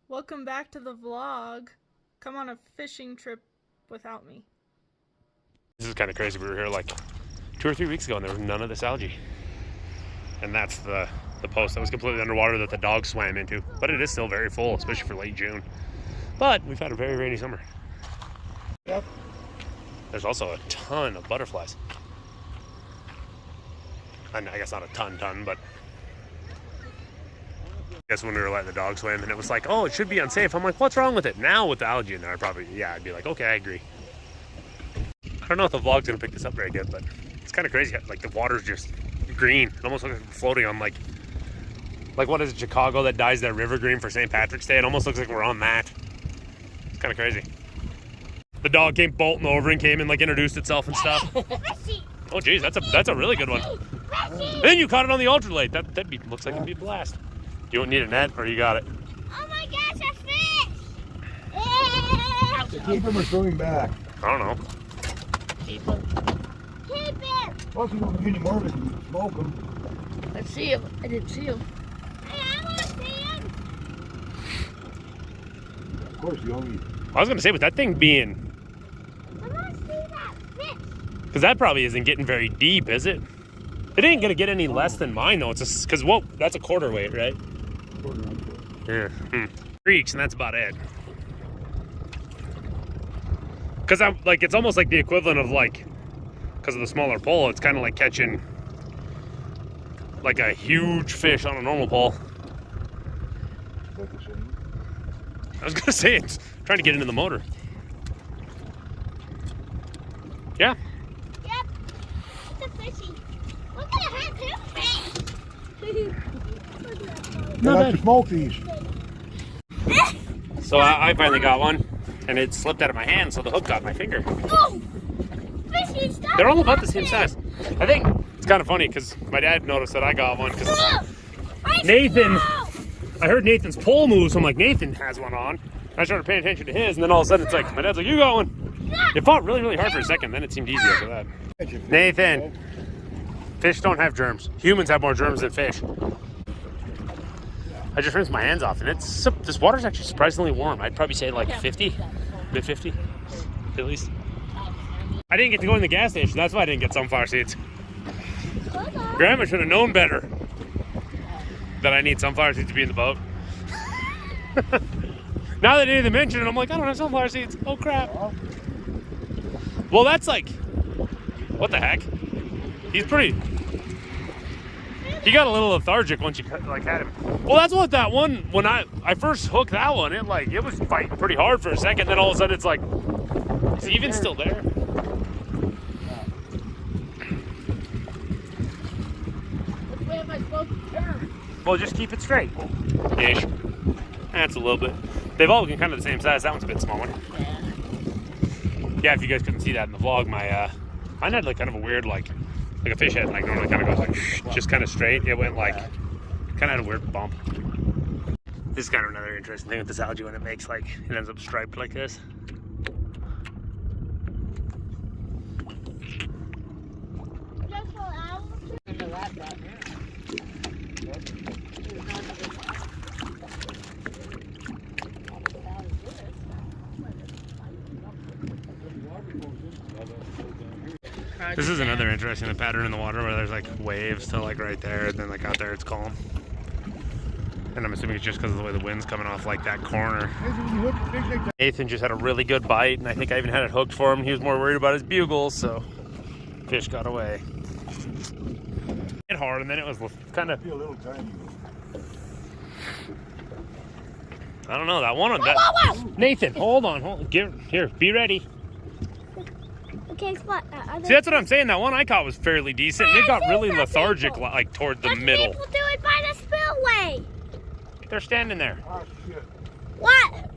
Welcome back to the vlog. Come on a fishing trip without me. This is kind of crazy. We were here like 2 or 3 weeks ago and there was none of this algae. And that's the post that was completely underwater that the dogs swam into. But it is still very full, especially for late June. But we've had a very rainy summer. Yep. There's also a ton of butterflies. And I guess not a ton, but I guess when we were letting the dogs swim and it was like, oh, it should be unsafe. I'm like, what's wrong with it? Now with the algae in there, I'd be like, okay, I agree. I don't know if the vlog's gonna pick this up very good, but it's kind of crazy. Like the water's just green. It almost looks like we're floating on like what is it, Chicago that dyes their river green for St. Patrick's Day? It almost looks like we're on that. It's kind of crazy. The dog came bolting over and came and like introduced itself and stuff. Oh geez, that's a really good one. And you caught it on the ultralight. That looks like it'd be a blast. You don't need a net, or you got it? Oh my gosh, a fish! Keep him or swimming back. I don't know. Keep him. Plus, you don't get any more of it, you can smoke him. I see him. I didn't see him. Hey, I want to see him. Of course, you only. I was gonna say with that thing being, I want to see that fish. because that probably isn't getting very deep, is it? It ain't gonna get any less than mine though. It's just because whoa, that's a quarter weight, right? Yeah. Creeks, and that's about it. Because I'm like, it's almost like the equivalent of like, because of the smaller pole, it's kind of like catching like a huge fish on a normal pole. I was gonna say it's trying to get into the motor. Yeah. Yep. It's a fishy. Look at her toothpaste. Not bad. To smoke these. So I finally got one, and it slipped out of my hand, so the hook got in my finger. Oh, fishy stuff. They're all about the same size. I think it's kind of funny because my dad noticed that I got one because Nathan, I heard Nathan's pole move, so I'm like, Nathan has one on. I started paying attention to his, and then all of a sudden it's like, my dad's like, you got one. It fought really, really hard for a second, then it seemed easy after that. Nathan, fish don't have germs. Humans have more germs than fish. I just rinsed my hands off, and this water's actually surprisingly warm. I'd probably say like 50, mid 50, at least. I didn't get to go in the gas station. That's why I didn't get sunflower seeds. Grandma should have known better that I need sunflower seeds to be in the boat. Now that Nathan mentioned it, I'm like, I don't have sunflower seeds. Oh crap. Well, that's like, what the heck? He got a little lethargic once you like had him. Well, that's what that one, when I first hooked that one, it was fighting pretty hard for a second. Then all of a sudden it's like, is he even still there? Which way am I supposed to turn? Well, just keep it straight. Ish. That's a little bit. They've all been kind of the same size. That one's a bit smaller. Yeah, if you guys couldn't see that in the vlog, mine had like kind of a weird like a fish head, like normally kind of goes like just kind of straight. It went like kind of had a weird bump. This is kind of another interesting thing with this algae when it makes like it ends up striped like this. This is another interesting pattern in the water where there's like waves to like right there, and then like out there it's calm. And I'm assuming it's just because of the way the wind's coming off like that corner. Nathan just had a really good bite, and I think I even had it hooked for him. He was more worried about his bugles, so fish got away. Hit hard, and then it was kind of. I don't know that one. Nathan, hold on. Here, be ready. Okay, spot. See, that's what I'm saying. That one I caught was fairly decent. And it got really lethargic, like toward the middle. People do it by the spillway. They're standing there. Oh, shit. What?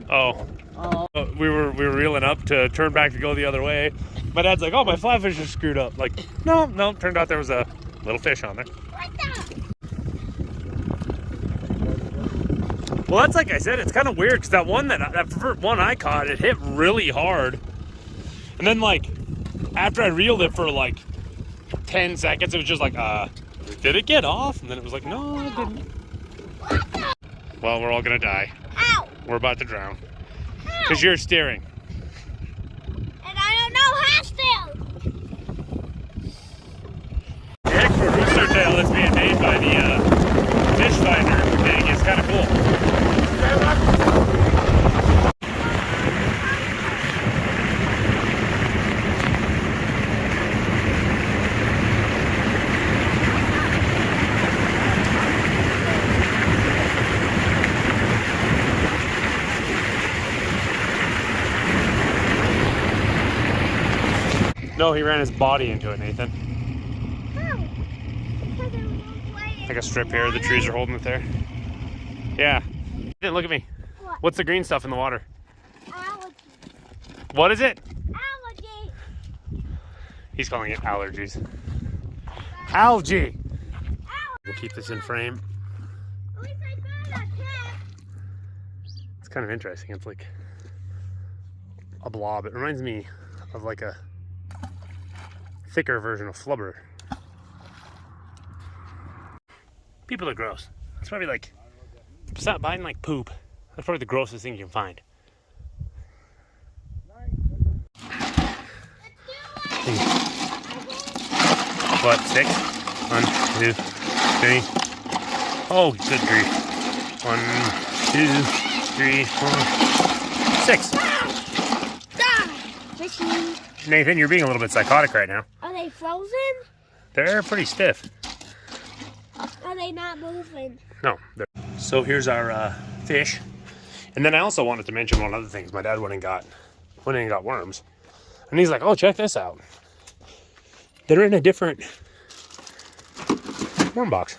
Oh. We were reeling up to turn back to go the other way. My dad's like, "Oh, my flatfish is screwed up." Like, no. Turned out there was a little fish on there. Well, that's like I said. It's kind of weird because that one I caught, it hit really hard. And then, like, after I reeled it for like 10 seconds, it was just like, did it get off? And then it was like, no, it didn't. Well, we're all gonna die. Ow! We're about to drown. Ow! Because you're steering. And I don't know how to. The extra rooster tail that's being made by the fish finder thing is kind of cool. No, he ran his body into it, Nathan. Like a strip here, the trees are holding it there. Yeah. Nathan, look at me. What? What's the green stuff in the water? Allergy. What is it? Allergy. He's calling it allergies. Algae! We'll keep this in frame. At least I found a cat. It's kind of interesting. It's like a blob. It reminds me of like a thicker version of flubber. People are gross. It's probably like, stop buying like poop. That's probably the grossest thing you can find. What, 6? 1, 2, 3. Oh, good grief. 1, 2, 3, 4, 6. Fishy. Nathan, you're being a little bit psychotic right now. Are they frozen? They're pretty stiff. Are they not moving? No. So here's our fish. And then I also wanted to mention one other thing. My dad went and got worms. And he's like, oh, check this out. They're in a different worm box.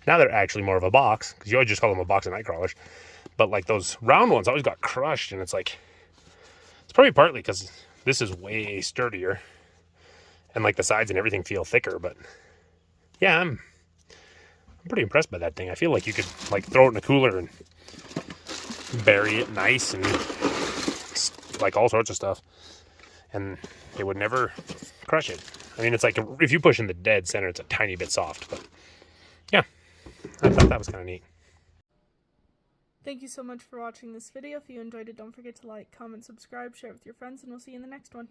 Now they're actually more of a box, because you always just call them a box of night crawlers. But like those round ones always got crushed, and it's like, it's probably partly because this is way sturdier. And like the sides and everything feel thicker, but yeah, I'm pretty impressed by that thing. I feel like you could like throw it in a cooler and bury it nice and like all sorts of stuff, and it would never crush it. I mean, it's like if you push in the dead center, it's a tiny bit soft, but yeah, I thought that was kind of neat. Thank you so much for watching this video. If you enjoyed it, don't forget to like, comment, subscribe, share it with your friends, and we'll see you in the next one.